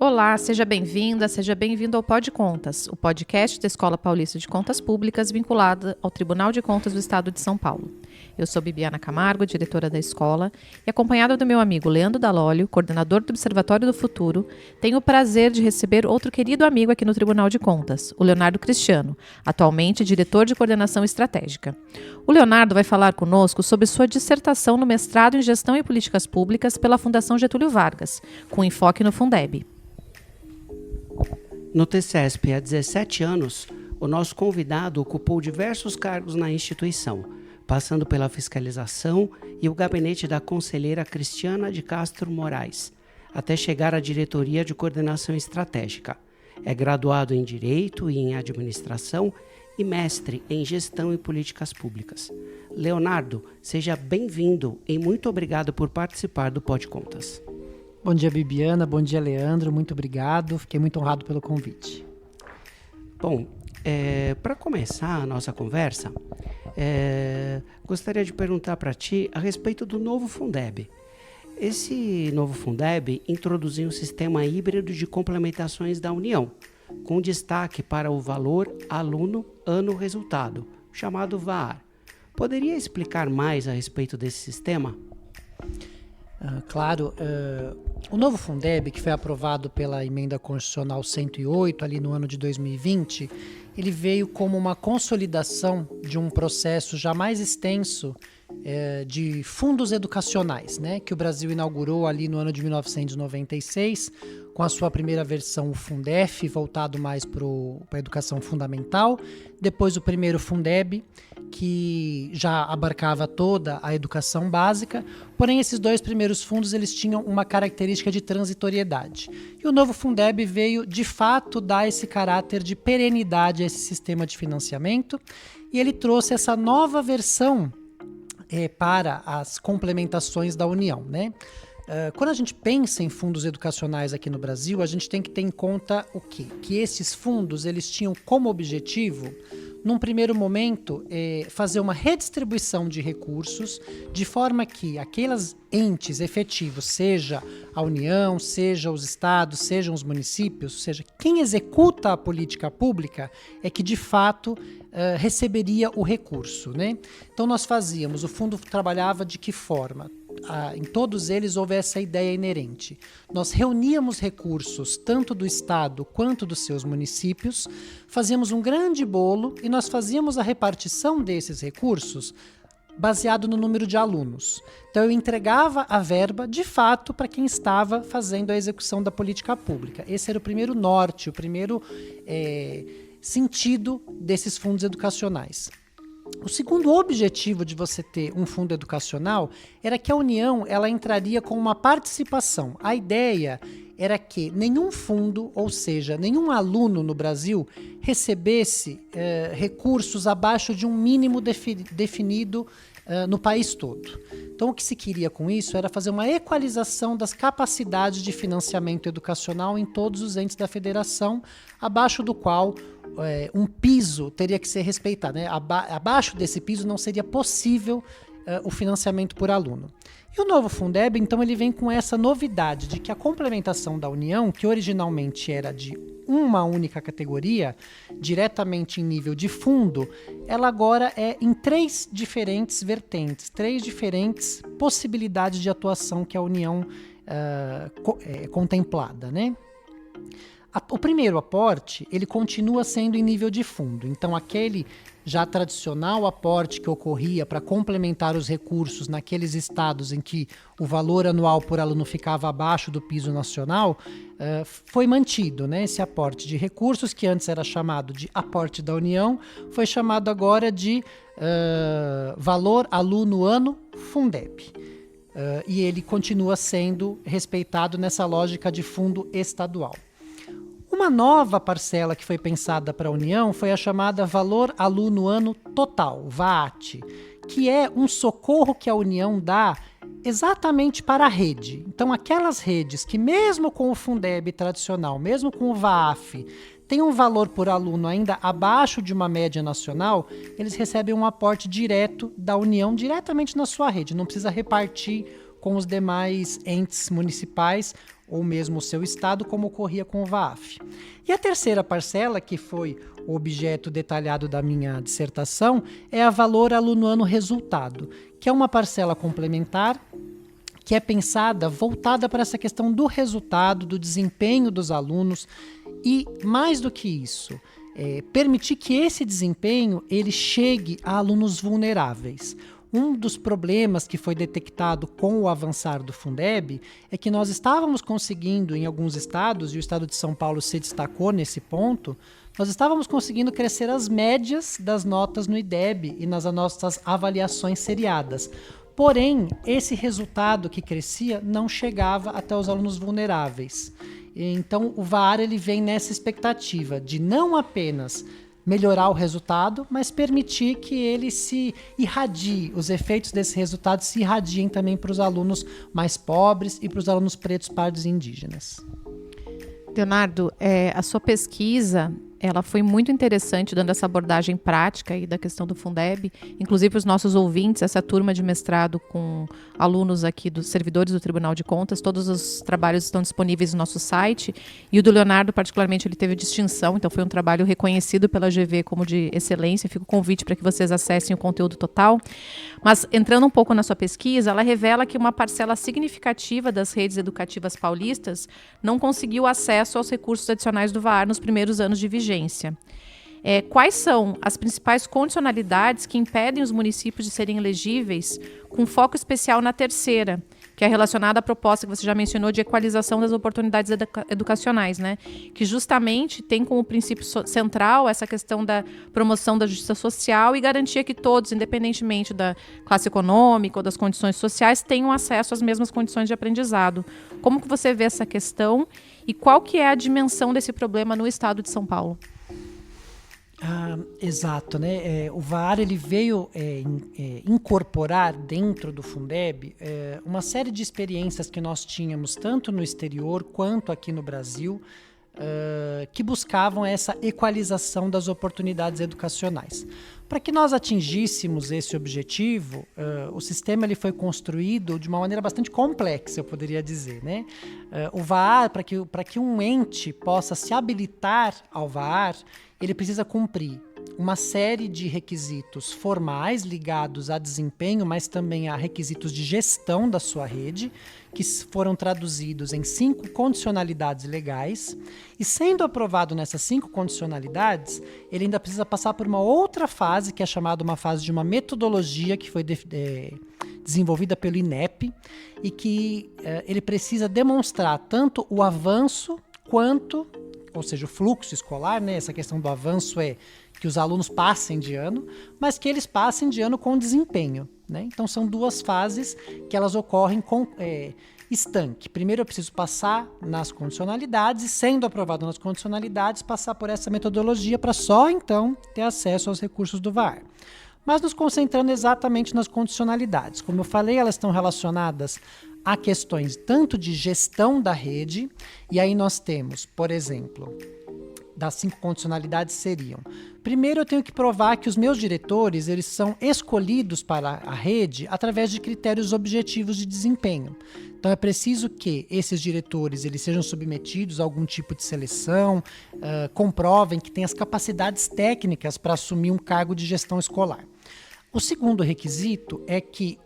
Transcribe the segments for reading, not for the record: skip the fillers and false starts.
Olá, seja bem-vinda, seja bem-vindo ao Pod Contas, o podcast da Escola Paulista de Contas Públicas vinculada ao Tribunal de Contas do Estado de São Paulo. Eu sou Bibiana Camargo, diretora da escola, e acompanhada do meu amigo Leandro Dalólio, coordenador do Observatório do Futuro, tenho o prazer de receber outro querido amigo aqui no Tribunal de Contas, o Leonardo Cristiano, atualmente diretor de coordenação estratégica. O Leonardo vai falar conosco sobre sua dissertação no mestrado em Gestão e Políticas Públicas pela Fundação Getúlio Vargas, com enfoque no Fundeb. No TCESP, há 17 anos, o nosso convidado ocupou diversos cargos na instituição, passando pela fiscalização e o gabinete da conselheira Cristiana de Castro Moraes, até chegar à diretoria de coordenação estratégica. É graduado em Direito e em Administração e mestre em Gestão e Políticas Públicas. Leonardo, seja bem-vindo e muito obrigado por participar do Pod Contas. Bom dia, Bibiana. Bom dia, Leandro. Muito obrigado. Fiquei muito honrado pelo convite. Bom, para começar a nossa conversa, gostaria de perguntar para ti a respeito do novo Fundeb. Esse novo Fundeb introduziu um sistema híbrido de complementações da União, com destaque para o valor aluno ano resultado, chamado VAR. Poderia explicar mais a respeito desse sistema? Claro, o novo Fundeb, que foi aprovado pela Emenda Constitucional 108, ali no ano de 2020, ele veio como uma consolidação de um processo já mais extenso de fundos educacionais, né, que o Brasil inaugurou ali no ano de 1996, com a sua primeira versão, o Fundef, voltado mais para a educação fundamental, depois o primeiro Fundeb, que já abarcava toda a educação básica, porém esses dois primeiros fundos eles tinham uma característica de transitoriedade. E o novo Fundeb veio, de fato, dar esse caráter de perenidade a esse sistema de financiamento, e ele trouxe essa nova versão para as complementações da União, né? Quando a gente pensa em fundos educacionais aqui no Brasil, a gente tem que ter em conta o quê? Que esses fundos eles tinham como objetivo, num primeiro momento, fazer uma redistribuição de recursos, de forma que aqueles entes efetivos, seja a União, seja os estados, sejam os municípios, seja quem executa a política pública, é que de fato receberia o recurso, né? Então nós fazíamos, o fundo trabalhava de que forma? Em todos eles houve essa ideia inerente. Nós reuníamos recursos tanto do Estado quanto dos seus municípios, fazíamos um grande bolo e nós fazíamos a repartição desses recursos baseado no número de alunos. Então eu entregava a verba de fato para quem estava fazendo a execução da política pública. Esse era o primeiro norte, o primeiro sentido desses fundos educacionais. O segundo objetivo de você ter um fundo educacional era que a União ela entraria com uma participação. A ideia era que nenhum fundo, ou seja, nenhum aluno no Brasil recebesse recursos abaixo de um mínimo definido no país todo. Então o que se queria com isso era fazer uma equalização das capacidades de financiamento educacional em todos os entes da federação, abaixo do qual um piso teria que ser respeitado, né? Abaixo desse piso não seria possível o financiamento por aluno. E o novo Fundeb, então, ele vem com essa novidade de que a complementação da União, que originalmente era de uma única categoria, diretamente em nível de fundo, ela agora é em 3 diferentes vertentes, 3 diferentes possibilidades de atuação que a União é contemplada, né? O primeiro aporte, ele continua sendo em nível de fundo. Então, aquele já tradicional aporte que ocorria para complementar os recursos naqueles estados em que o valor anual por aluno ficava abaixo do piso nacional, foi mantido, né? Esse aporte de recursos, que antes era chamado de aporte da União, foi chamado agora de valor aluno ano Fundeb. E ele continua sendo respeitado nessa lógica de fundo estadual. Uma nova parcela que foi pensada para a União foi a chamada Valor Aluno Ano Total, VAAT, que é um socorro que a União dá exatamente para a rede. Então, aquelas redes que mesmo com o Fundeb tradicional, mesmo com o VAAF, tem um valor por aluno ainda abaixo de uma média nacional, eles recebem um aporte direto da União, diretamente na sua rede, não precisa repartir com os demais entes municipais ou mesmo o seu estado, como ocorria com o VAAF. E a terceira parcela, que foi o objeto detalhado da minha dissertação, é a valor aluno ano resultado, que é uma parcela complementar que é pensada, voltada para essa questão do resultado, do desempenho dos alunos e, mais do que isso, permitir que esse desempenho ele chegue a alunos vulneráveis. Um dos problemas que foi detectado com o avançar do Fundeb é que nós estávamos conseguindo, em alguns estados, e o estado de São Paulo se destacou nesse ponto, nós estávamos conseguindo crescer as médias das notas no IDEB e nas nossas avaliações seriadas. Porém, esse resultado que crescia não chegava até os alunos vulneráveis. Então, o VAAR ele vem nessa expectativa de não apenas melhorar o resultado, mas permitir que ele se irradie, os efeitos desse resultado se irradiem também para os alunos mais pobres e para os alunos pretos, pardos e indígenas. Leonardo, a sua pesquisa ela foi muito interessante, dando essa abordagem prática aí da questão do Fundeb. Inclusive, para os nossos ouvintes, essa turma de mestrado com alunos aqui dos servidores do Tribunal de Contas, todos os trabalhos estão disponíveis no nosso site. E o do Leonardo, particularmente, ele teve distinção, então foi um trabalho reconhecido pela GV como de excelência. Fica o convite para que vocês acessem o conteúdo total. Mas, entrando um pouco na sua pesquisa, ela revela que uma parcela significativa das redes educativas paulistas não conseguiu acesso aos recursos adicionais do VAAR nos primeiros anos de vigência. Quais são as principais condicionalidades que impedem os municípios de serem elegíveis, com foco especial na terceira, que é relacionada à proposta que você já mencionou de equalização das oportunidades educacionais, né? Que justamente tem como princípio central essa questão da promoção da justiça social e garantia que todos, independentemente da classe econômica ou das condições sociais, tenham acesso às mesmas condições de aprendizado. Como que você vê essa questão e qual que é a dimensão desse problema no estado de São Paulo? Exato, né? O VAAR ele veio incorporar dentro do Fundeb uma série de experiências que nós tínhamos tanto no exterior quanto aqui no Brasil, que buscavam essa equalização das oportunidades educacionais. Para que nós atingíssemos esse objetivo, o sistema ele foi construído de uma maneira bastante complexa, eu poderia dizer, né? O VAAR, para que um ente possa se habilitar ao VAAR, ele precisa cumprir uma série de requisitos formais ligados a desempenho, mas também a requisitos de gestão da sua rede, que foram traduzidos em 5 condicionalidades legais. E sendo aprovado nessas 5 condicionalidades, ele ainda precisa passar por uma outra fase, que é chamada uma fase de uma metodologia que foi desenvolvida pelo INEP e que ele precisa demonstrar tanto o avanço quanto, ou seja, o fluxo escolar, né? Essa questão do avanço é que os alunos passem de ano, mas que eles passem de ano com desempenho, né? Então são 2 fases que elas ocorrem com estanque. Primeiro eu preciso passar nas condicionalidades e, sendo aprovado nas condicionalidades, passar por essa metodologia para só então ter acesso aos recursos do VAAR. Mas nos concentrando exatamente nas condicionalidades. Como eu falei, elas estão relacionadas a questões tanto de gestão da rede, e aí nós temos, por exemplo, das 5 condicionalidades seriam: primeiro, eu tenho que provar que os meus diretores eles são escolhidos para a rede através de critérios objetivos de desempenho. Então é preciso que esses diretores eles sejam submetidos a algum tipo de seleção, comprovem que têm as capacidades técnicas para assumir um cargo de gestão escolar. O segundo requisito é que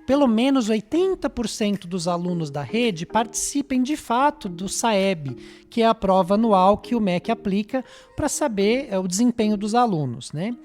pelo menos 80% dos alunos da rede participem de fato do SAEB, que é a prova anual que o MEC aplica para saber o desempenho dos alunos, né?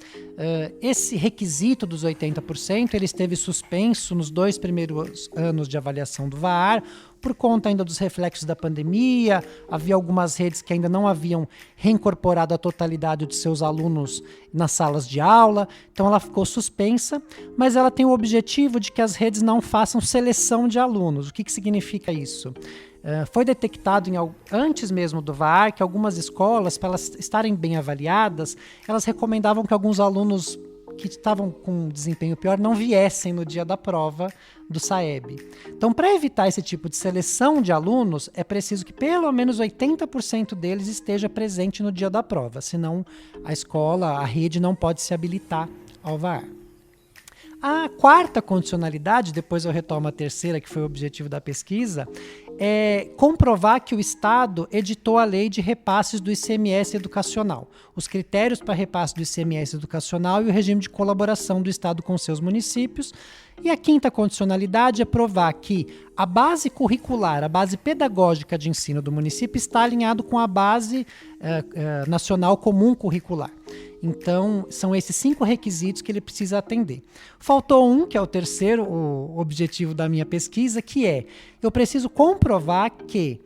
Esse requisito dos 80% ele esteve suspenso nos 2 primeiros anos de avaliação do VAAR, por conta ainda dos reflexos da pandemia. Havia algumas redes que ainda não haviam reincorporado a totalidade de seus alunos nas salas de aula, então ela ficou suspensa, mas ela tem o objetivo de que as redes não façam seleção de alunos. O que significa isso? Foi detectado antes mesmo do VAAR que algumas escolas, para elas estarem bem avaliadas, elas recomendavam que alguns alunos que estavam com desempenho pior não viessem no dia da prova do SAEB. Então, para evitar esse tipo de seleção de alunos, é preciso que pelo menos 80% deles esteja presente no dia da prova, senão a escola, a rede não pode se habilitar ao VAAR. A 4ª condicionalidade, depois eu retomo a terceira, que foi o objetivo da pesquisa, é comprovar que o Estado editou a lei de repasses do ICMS educacional, os critérios para repasse do ICMS educacional e o regime de colaboração do Estado com seus municípios. E a quinta condicionalidade é provar que a base curricular, a base pedagógica de ensino do município está alinhado com a base nacional comum curricular. Então, são esses 5 requisitos que ele precisa atender. Faltou um, que é o terceiro o objetivo da minha pesquisa, que é: eu preciso comprovar que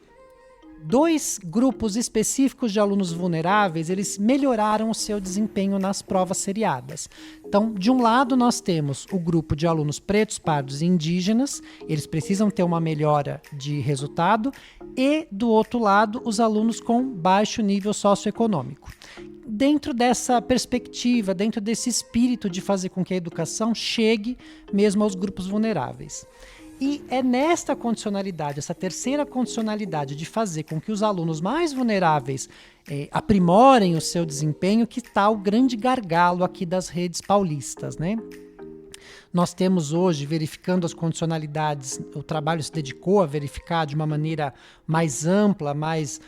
2 grupos específicos de alunos vulneráveis, eles melhoraram o seu desempenho nas provas seriadas. Então, de um lado, nós temos o grupo de alunos pretos, pardos e indígenas, eles precisam ter uma melhora de resultado, e, do outro lado, os alunos com baixo nível socioeconômico. Dentro dessa perspectiva, dentro desse espírito de fazer com que a educação chegue mesmo aos grupos vulneráveis. E é nesta condicionalidade, essa terceira condicionalidade de fazer com que os alunos mais vulneráveis aprimorem o seu desempenho, que está o grande gargalo aqui das redes paulistas, né? Nós temos hoje, verificando as condicionalidades, o trabalho se dedicou a verificar de uma maneira mais ampla, mais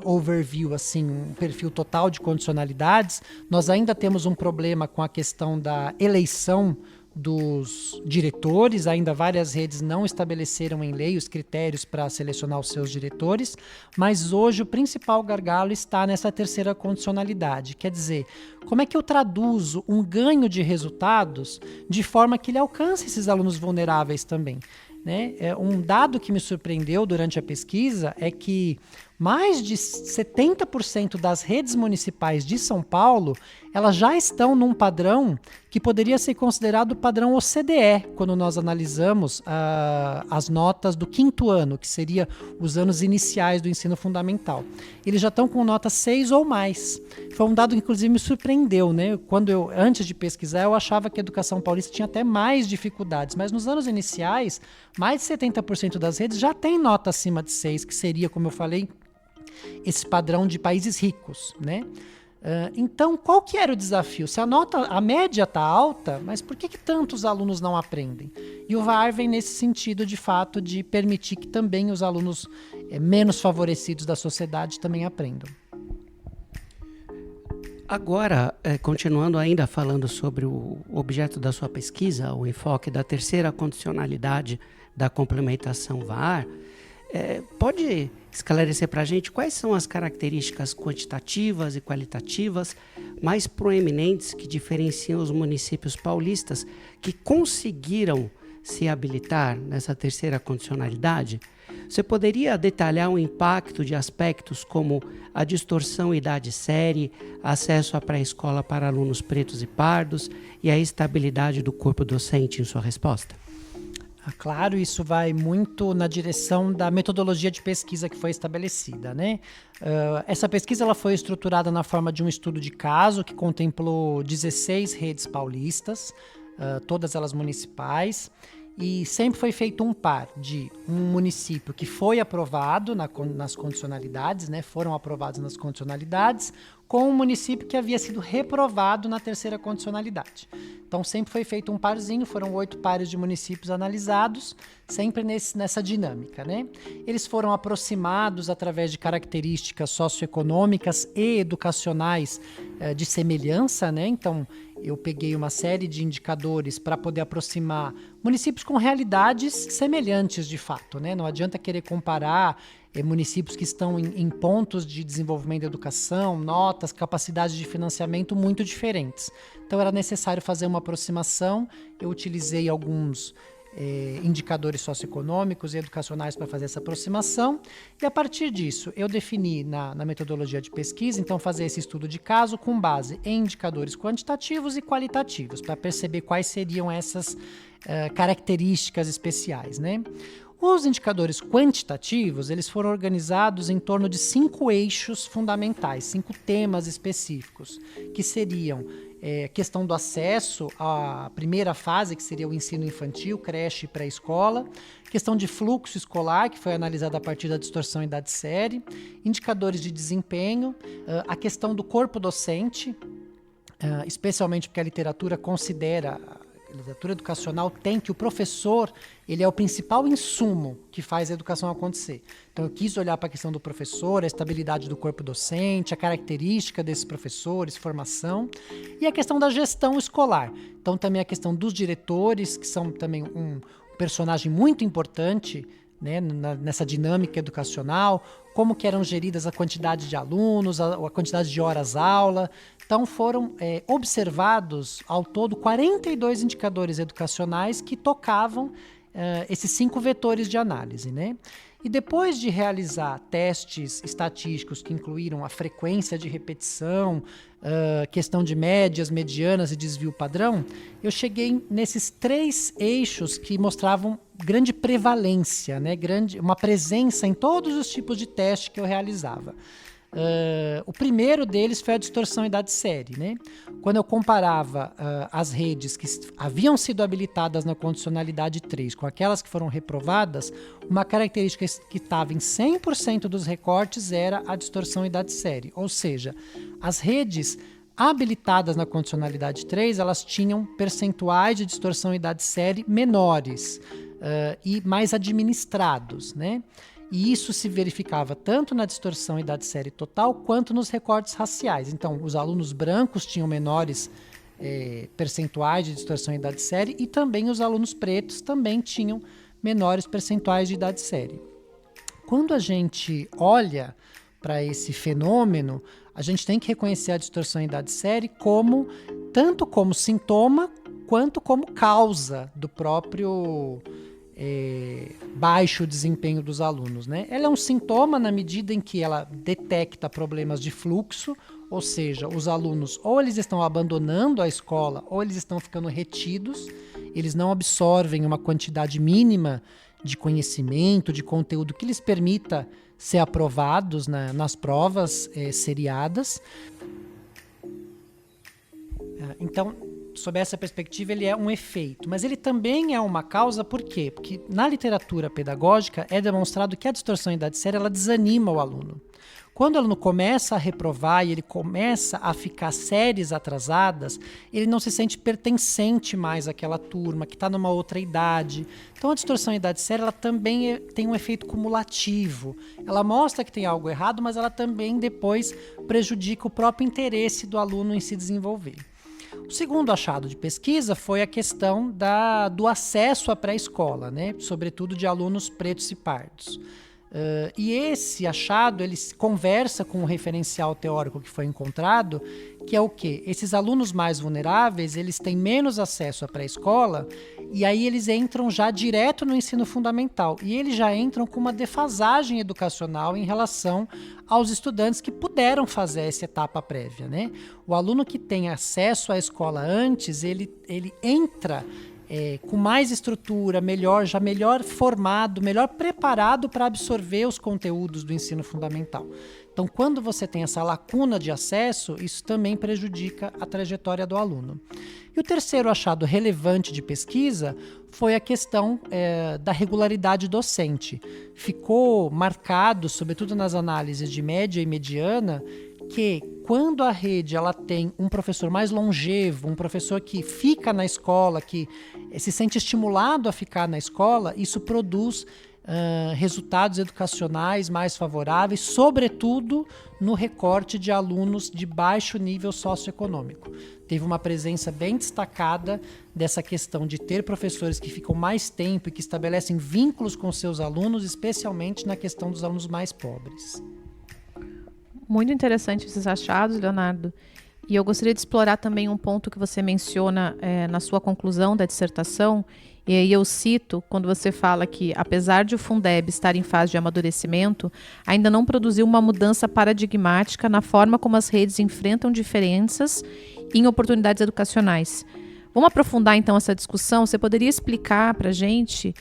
overview, assim, um perfil total de condicionalidades. Nós ainda temos um problema com a questão da eleição dos diretores, ainda várias redes não estabeleceram em lei os critérios para selecionar os seus diretores, mas hoje o principal gargalo está nessa terceira condicionalidade, quer dizer, como é que eu traduzo um ganho de resultados de forma que ele alcance esses alunos vulneráveis também, né? Um dado que me surpreendeu durante a pesquisa é que mais de 70% das redes municipais de São Paulo, elas já estão num padrão que poderia ser considerado o padrão OCDE, quando nós analisamos as notas do 5º ano, que seria os anos iniciais do ensino fundamental. Eles já estão com nota 6 ou mais. Foi um dado que, inclusive, me surpreendeu, né? Antes de pesquisar, eu achava que a educação paulista tinha até mais dificuldades, mas nos anos iniciais, mais de 70% das redes já tem nota acima de 6, que seria, como eu falei, esse padrão de países ricos, né? Então, qual que era o desafio? Se a média está alta, mas por que tantos alunos não aprendem? E o VAR vem nesse sentido, de fato, de permitir que também os alunos menos favorecidos da sociedade também aprendam. Agora, continuando ainda falando sobre o objeto da sua pesquisa, o enfoque da terceira condicionalidade da complementação VAR, pode esclarecer para a gente quais são as características quantitativas e qualitativas mais proeminentes que diferenciam os municípios paulistas que conseguiram se habilitar nessa terceira condicionalidade? Você poderia detalhar o impacto de aspectos como a distorção idade-série, acesso à pré-escola para alunos pretos e pardos e a estabilidade do corpo docente em sua resposta? Claro, isso vai muito na direção da metodologia de pesquisa que foi estabelecida, né? Essa pesquisa ela foi estruturada na forma de um estudo de caso que contemplou 16 redes paulistas, todas elas municipais, e sempre foi feito um par de um município que foi aprovado nas condicionalidades, né? Foram aprovados nas condicionalidades, com um município que havia sido reprovado na terceira condicionalidade. Então sempre foi feito um parzinho, foram 8 pares de municípios analisados, sempre nessa dinâmica, né? Eles foram aproximados através de características socioeconômicas e educacionais de semelhança, né? Então eu peguei uma série de indicadores para poder aproximar municípios com realidades semelhantes de fato, né? Não adianta querer comparar municípios que estão em pontos de desenvolvimento da educação, notas, capacidades de financiamento muito diferentes. Então era necessário fazer uma aproximação, eu utilizei alguns indicadores socioeconômicos e educacionais para fazer essa aproximação, e a partir disso eu defini na metodologia de pesquisa, então fazer esse estudo de caso com base em indicadores quantitativos e qualitativos, para perceber quais seriam essas características especiais, né? Os indicadores quantitativos, eles foram organizados em torno de 5 eixos fundamentais, 5 temas específicos, que seriam a questão do acesso à primeira fase, que seria o ensino infantil, creche e pré-escola, questão de fluxo escolar, que foi analisada a partir da distorção idade-série, indicadores de desempenho, a questão do corpo docente, especialmente porque a literatura considera literatura educacional tem que o professor, ele é o principal insumo que faz a educação acontecer. Então eu quis olhar para a questão do professor, a estabilidade do corpo docente, a característica desses professores, formação, e a questão da gestão escolar. Então também a questão dos diretores, que são também um personagem muito importante, né, nessa dinâmica educacional, como que eram geridas a quantidade de alunos, a quantidade de horas-aula. Então foram observados ao todo 42 indicadores educacionais que tocavam esses 5 vetores de análise, né? E depois de realizar testes estatísticos que incluíram a frequência de repetição, questão de médias, medianas e desvio padrão, eu cheguei nesses 3 eixos que mostravam grande prevalência, né? Uma presença em todos os tipos de teste que eu realizava. O primeiro deles foi a distorção idade-série, né? Quando eu comparava as redes que haviam sido habilitadas na condicionalidade 3 com aquelas que foram reprovadas, uma característica que estava em 100% dos recortes era a distorção idade-série, ou seja, as redes habilitadas na condicionalidade 3, elas tinham percentuais de distorção idade-série menores e mais administrados, né? E isso se verificava tanto na distorção idade-série total quanto nos recortes raciais. Então, os alunos brancos tinham menores percentuais de distorção idade-série e também os alunos pretos também tinham menores percentuais de idade-série. Quando a gente olha para esse fenômeno, a gente tem que reconhecer a distorção idade-série tanto como sintoma quanto como causa do próprio baixo desempenho dos alunos, né? Ela é um sintoma na medida em que ela detecta problemas de fluxo, ou seja, os alunos ou eles estão abandonando a escola ou eles estão ficando retidos, eles não absorvem uma quantidade mínima de conhecimento, de conteúdo que lhes permita ser aprovados nas provas seriadas. Então, sob essa perspectiva, ele é um efeito, mas ele também é uma causa. Por quê? Porque na literatura pedagógica é demonstrado que a distorção idade-série ela desanima o aluno. Quando o aluno começa a reprovar e ele começa a ficar séries atrasadas, ele não se sente pertencente mais àquela turma, que está numa outra idade. Então a distorção idade-série ela também tem um efeito cumulativo. Ela mostra que tem algo errado, mas ela também depois prejudica o próprio interesse do aluno em se desenvolver. O segundo achado de pesquisa foi a questão do acesso à pré-escola, né? Sobretudo de alunos pretos e pardos. E esse achado ele conversa com o referencial teórico que foi encontrado, que é o quê? Esses alunos mais vulneráveis, eles têm menos acesso à pré-escola e aí eles entram já direto no ensino fundamental e eles já entram com uma defasagem educacional em relação aos estudantes que puderam fazer essa etapa prévia, né? O aluno que tem acesso à escola antes, ele entra com mais estrutura, melhor formado, melhor preparado para absorver os conteúdos do ensino fundamental. Então, quando você tem essa lacuna de acesso, isso também prejudica a trajetória do aluno. E o terceiro achado relevante de pesquisa foi a questão da regularidade docente. Ficou marcado, sobretudo nas análises de média e mediana, que quando a rede ela tem um professor mais longevo, um professor que fica na escola, que se sente estimulado a ficar na escola, isso produz resultados educacionais mais favoráveis, sobretudo no recorte de alunos de baixo nível socioeconômico. Teve uma presença bem destacada dessa questão de ter professores que ficam mais tempo e que estabelecem vínculos com seus alunos, especialmente na questão dos alunos mais pobres. Muito interessante esses achados, Leonardo. E eu gostaria de explorar também um ponto que você menciona na sua conclusão da dissertação. E aí eu cito quando você fala que, apesar de o Fundeb estar em fase de amadurecimento, ainda não produziu uma mudança paradigmática na forma como as redes enfrentam diferenças em oportunidades educacionais. Vamos aprofundar então essa discussão? Você poderia explicar para a gente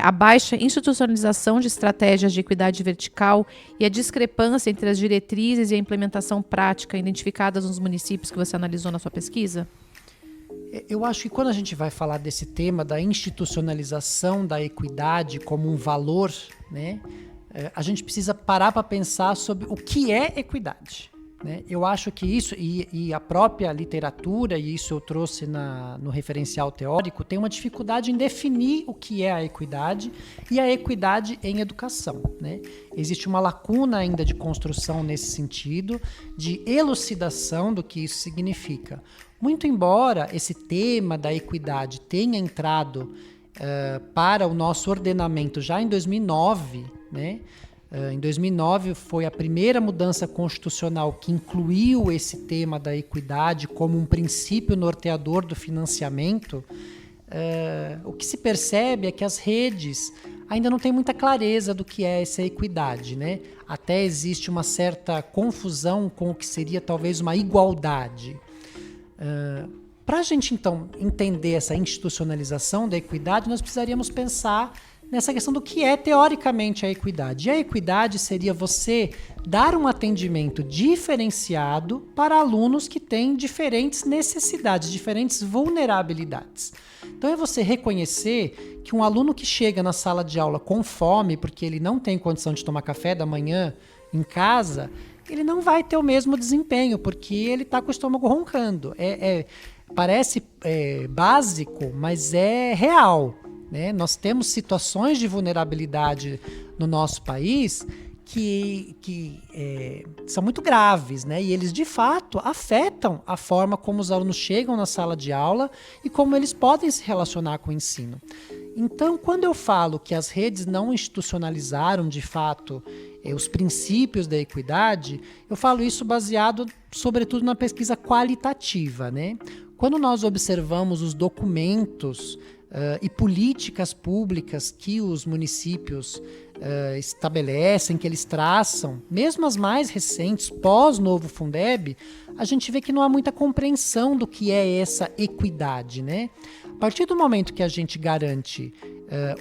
a baixa institucionalização de estratégias de equidade vertical e a discrepância entre as diretrizes e a implementação prática identificadas nos municípios que você analisou na sua pesquisa? Eu acho que quando a gente vai falar desse tema da institucionalização da equidade como um valor, né, a gente precisa parar para pensar sobre o que é equidade. né? Eu acho que isso, e a própria literatura, e isso eu trouxe no referencial teórico, tem uma dificuldade em definir o que é a equidade e a equidade em educação, né? Existe uma lacuna ainda de construção nesse sentido, de elucidação do que isso significa. Muito embora esse tema da equidade tenha entrado para o nosso ordenamento já em 2009, né? Em 2009 foi a primeira mudança constitucional que incluiu esse tema da equidade como um princípio norteador do financiamento. O que se percebe é que as redes ainda não têm muita clareza do que é essa equidade, né? Até existe uma certa confusão com o que seria talvez uma igualdade. Para a gente, então, entender essa institucionalização da equidade, nós precisaríamos pensar nessa questão do que é teoricamente a equidade. E a equidade seria você dar um atendimento diferenciado para alunos que têm diferentes necessidades, diferentes vulnerabilidades. Então é você reconhecer que um aluno que chega na sala de aula com fome, porque ele não tem condição de tomar café da manhã em casa, ele não vai ter o mesmo desempenho, porque ele está com o estômago roncando. Parece básico, mas é real. Né? Nós temos situações de vulnerabilidade no nosso país que são muito graves, né? E eles de fato afetam a forma como os alunos chegam na sala de aula e como eles podem se relacionar com o ensino. Então, quando eu falo que as redes não institucionalizaram de fato os princípios da equidade, eu falo isso baseado sobretudo na pesquisa qualitativa, né? Quando nós observamos os documentos e políticas públicas que os municípios estabelecem, que eles traçam, mesmo as mais recentes, pós-novo Fundeb, a gente vê que não há muita compreensão do que é essa equidade, né? A partir do momento que a gente garante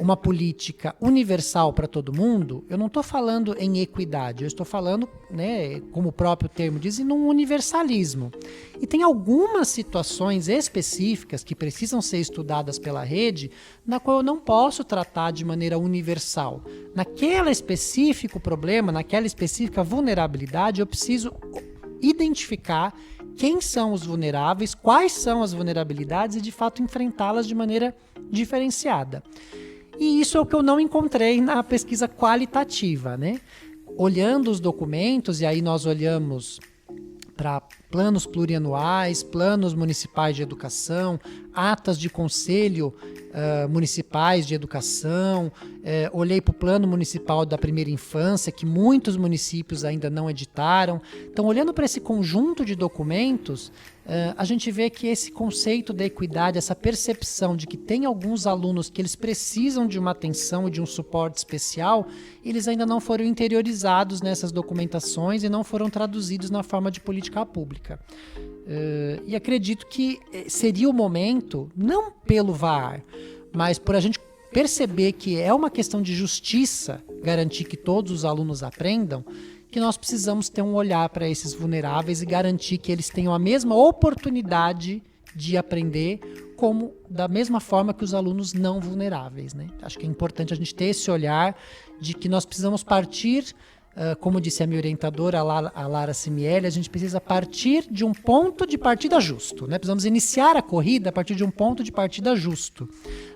uma política universal para todo mundo, eu não estou falando em equidade, eu estou falando, né, como o próprio termo diz, em um universalismo. E tem algumas situações específicas que precisam ser estudadas pela rede, na qual eu não posso tratar de maneira universal. Naquele específico problema, naquela específica vulnerabilidade, eu preciso identificar quem são os vulneráveis, quais são as vulnerabilidades e, de fato, enfrentá-las de maneira diferenciada. E isso é o que eu não encontrei na pesquisa qualitativa, né? Olhando os documentos, e aí nós olhamos para planos plurianuais, planos municipais de educação, atas de conselho municipais de educação, olhei para o plano municipal da primeira infância, que muitos municípios ainda não editaram. Então, olhando para esse conjunto de documentos, a gente vê que esse conceito da equidade, essa percepção de que tem alguns alunos que eles precisam de uma atenção e de um suporte especial, eles ainda não foram interiorizados nessas documentações e não foram traduzidos na forma de política pública. E acredito que seria o momento, não pelo VAR, mas por a gente perceber que é uma questão de justiça garantir que todos os alunos aprendam, que nós precisamos ter um olhar para esses vulneráveis e garantir que eles tenham a mesma oportunidade de aprender, como da mesma forma que os alunos não vulneráveis, né? Acho que é importante a gente ter esse olhar de que nós precisamos partir, como disse a minha orientadora, a Lara Simielli, a gente precisa partir de um ponto de partida justo, né? Precisamos iniciar a corrida a partir de um ponto de partida justo.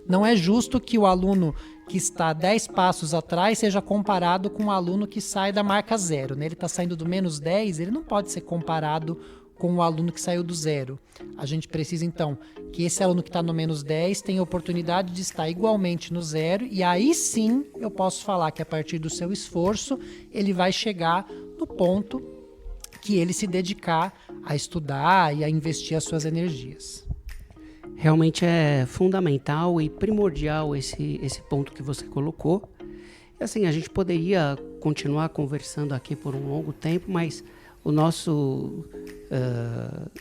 Não é justo que o aluno que está 10 passos atrás seja comparado com um aluno que sai da marca zero, né? Ele está saindo do menos 10, ele não pode ser comparado com o aluno que saiu do zero. A gente precisa, então, que esse aluno que está no menos 10 tenha a oportunidade de estar igualmente no zero, e aí sim eu posso falar que a partir do seu esforço ele vai chegar no ponto que ele se dedicar a estudar e a investir as suas energias. Realmente é fundamental e primordial esse ponto que você colocou. E assim, a gente poderia continuar conversando aqui por um longo tempo, mas o nosso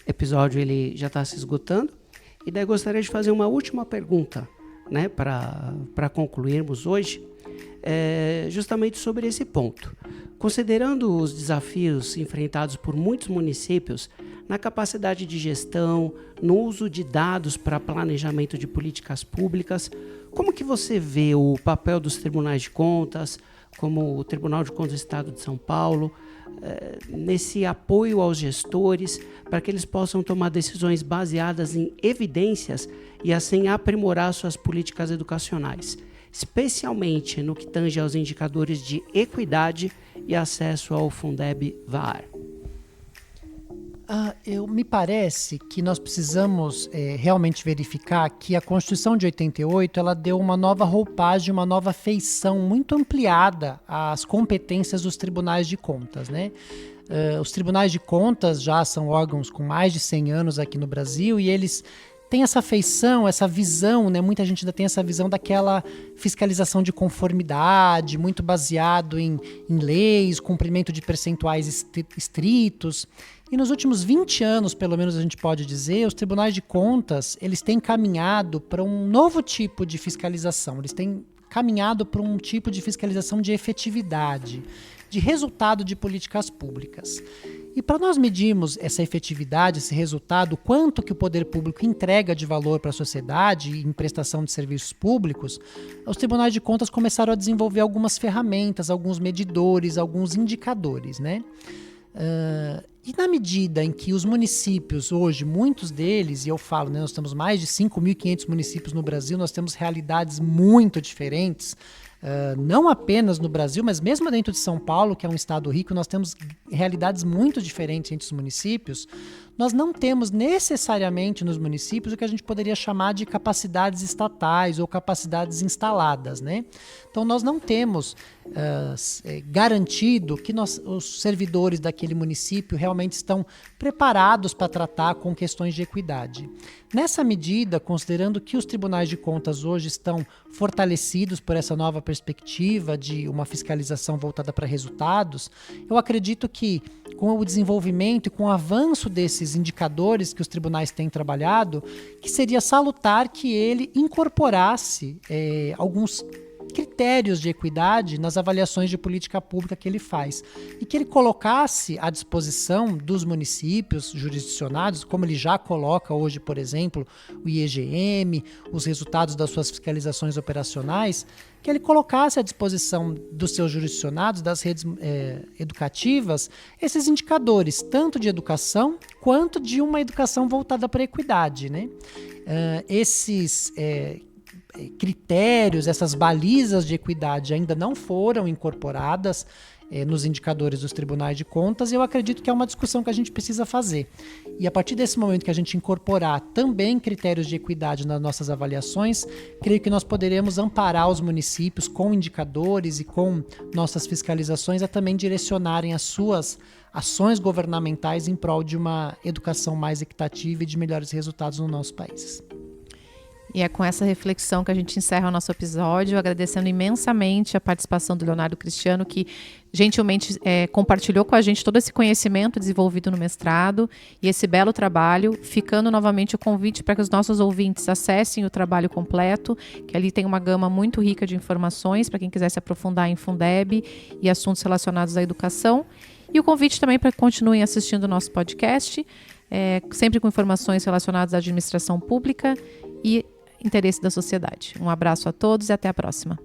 episódio ele já está se esgotando. E daí gostaria de fazer uma última pergunta, né, para concluirmos hoje, justamente sobre esse ponto. Considerando os desafios enfrentados por muitos municípios na capacidade de gestão, no uso de dados para planejamento de políticas públicas, como que você vê o papel dos tribunais de contas, como o Tribunal de Contas do Estado de São Paulo, nesse apoio aos gestores, para que eles possam tomar decisões baseadas em evidências e assim aprimorar suas políticas educacionais, especialmente no que tange aos indicadores de equidade e acesso ao Fundeb-VAR. Me parece que nós precisamos realmente verificar que a Constituição de 88 ela deu uma nova roupagem, uma nova feição muito ampliada às competências dos tribunais de contas, né? Os tribunais de contas já são órgãos com mais de 100 anos aqui no Brasil e eles têm essa feição, essa visão, né? Muita gente ainda tem essa visão daquela fiscalização de conformidade, muito baseado em leis, cumprimento de percentuais estritos. E nos últimos 20 anos, pelo menos a gente pode dizer, os tribunais de contas eles têm caminhado para um novo tipo de fiscalização. Eles têm caminhado para um tipo de fiscalização de efetividade, de resultado de políticas públicas. E para nós medirmos essa efetividade, esse resultado, quanto que o poder público entrega de valor para a sociedade em prestação de serviços públicos, os tribunais de contas começaram a desenvolver algumas ferramentas, alguns medidores, alguns indicadores, né? E na medida em que os municípios hoje, muitos deles, e eu falo, né, nós temos mais de 5.500 municípios no Brasil, nós temos realidades muito diferentes, não apenas no Brasil, mas mesmo dentro de São Paulo, que é um estado rico, nós temos realidades muito diferentes entre os municípios. Nós não temos necessariamente nos municípios o que a gente poderia chamar de capacidades estatais ou capacidades instaladas, né? Então nós não temos garantido que os servidores daquele município realmente estão preparados para tratar com questões de equidade. Nessa medida, considerando que os tribunais de contas hoje estão fortalecidos por essa nova perspectiva de uma fiscalização voltada para resultados, eu acredito que com o desenvolvimento e com o avanço desses indicadores que os tribunais têm trabalhado, que seria salutar que ele incorporasse alguns critérios de equidade nas avaliações de política pública que ele faz e que ele colocasse à disposição dos municípios jurisdicionados, como ele já coloca hoje, por exemplo, o IEGM, os resultados das suas fiscalizações operacionais, que ele colocasse à disposição dos seus jurisdicionados, das redes educativas, esses indicadores, tanto de educação quanto de uma educação voltada para a equidade, né? Esses critérios, essas balizas de equidade ainda não foram incorporadas nos indicadores dos tribunais de contas, e eu acredito que é uma discussão que a gente precisa fazer. E a partir desse momento que a gente incorporar também critérios de equidade nas nossas avaliações, creio que nós poderemos amparar os municípios com indicadores e com nossas fiscalizações a também direcionarem as suas ações governamentais em prol de uma educação mais equitativa e de melhores resultados no nosso país. E é com essa reflexão que a gente encerra o nosso episódio, agradecendo imensamente a participação do Leonardo Cristiano, que gentilmente compartilhou com a gente todo esse conhecimento desenvolvido no mestrado e esse belo trabalho, ficando novamente o convite para que os nossos ouvintes acessem o trabalho completo, que ali tem uma gama muito rica de informações para quem quiser se aprofundar em Fundeb e assuntos relacionados à educação. E o convite também para que continuem assistindo o nosso podcast, sempre com informações relacionadas à administração pública e interesse da sociedade. Um abraço a todos e até a próxima.